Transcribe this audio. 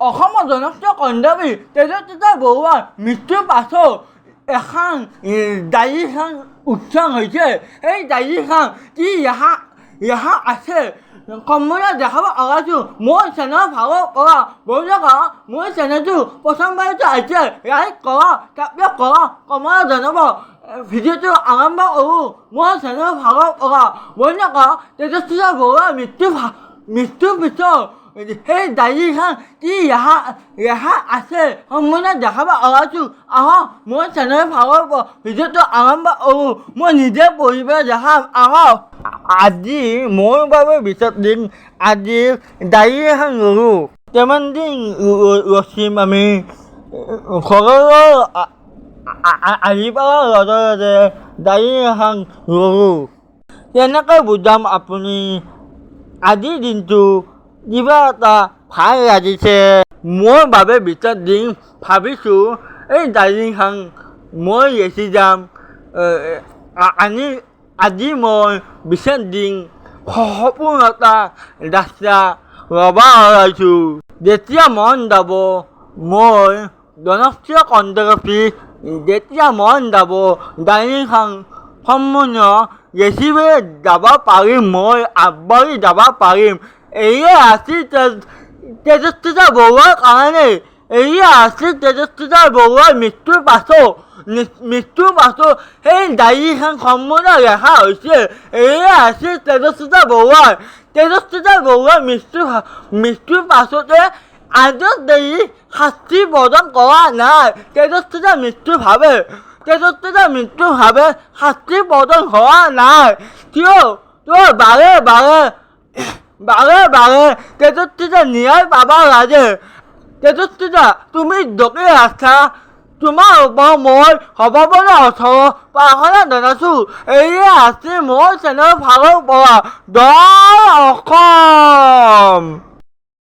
অসমৰ জনপ্ৰিয় কণ্ঠশিল্পী তেজস্বিতা বৰুৱাৰ মৃত্যুৰ পাছত এখন ডায়েৰীখন উত্থান হৈছে। এই ডায়েৰীখন কি ইয়াহা আছে সম্পূৰ্ণ দেখাব ওলাইছোঁ। মোৰ চেনেলৰ ফালৰ পৰা বন্ধুসকল, মোৰ চেনেলটো প্ৰথমবাৰতে আহিছে, লাইক কৰা, ছাবস্ক্ৰাইব কৰা, কমেণ্ট জনাব। ভিডিঅ'টো আৰম্ভ কৰোঁ মোৰ চেনেলৰ ফালৰ পৰা। বন্ধুসকল, তেজস্বিতা বৰুৱাৰ মৃত্যুৰ পিছত সেই ডায়েৰীখন কি ইয়াহা আছে সম্পূৰ্ণ দেখাব ওলাইছোঁ। আহক মোৰ চেনেলৰ ফালৰ পৰা ভিডিঅ'টো আৰম্ভ কৰোঁ। মই নিজে পঢ়িবলৈ দেখাম। আহক। আজি মোৰ বাবে বিশেষ দিন। আজি ডায়েৰী এখন ল'লোঁ। কিমান দিন ৰচিম আমি ঘৰলৈ আহি পেলাই লগে লগে ডায়েৰী এখন ল'লোঁ। কেনেকৈ বুজাম আপুনি আজিৰ দিনটো কিবা এটা ভাল লাগিছে। মোৰ বাবে বিশেষ দিন। ভাবিছোঁ এই ডায়েৰীখন মই লিখি যাম। আজি মই বিশেষ দিন সফলতা যাত্ৰা ল'ব ওলাইছোঁ। যেতিয়া মন যাব মই জনপ্ৰিয় কণ্ঠশিল্পী, যেতিয়া মন যাব ডায়েৰীখন সম্পূৰ্ণ লিখিবলৈ যাব পাৰিম, মই আগবাঢ়ি যাব পাৰিম। এয়ে আছিল তেজস্বিতা বৰুৱাৰ কাৰণে। এয়ে আছিল তেজস্বিতা বৰুৱাৰ মৃত্যুৰ পাছত সেই ডায়েৰীখন সম্পূৰ্ণ লেখা হৈছে। এয়ে আছিল তেজস্বিতা বৰুৱাৰ মৃত্যুৰ পাছতে আজিও দেৰি শাস্তি প্ৰদান কৰা নাই। তেজস্বিতা মৃত্যুৰ ভাৱে শাস্তি প্ৰদান হোৱা নাই। কিয় বাৰে বাৰে তেজস্বিতা ন্যায় পাব লাগে। তেজস্বিতা, তুমি দোষী আছা। তোমাৰ ওপৰত মই সৰ্বমনৰ ওচৰত প্ৰাৰ্থনা জনাইছোঁ। এয়ে আছিল মোৰ চেনেলৰ ফালৰ পৰা। জয় অসম।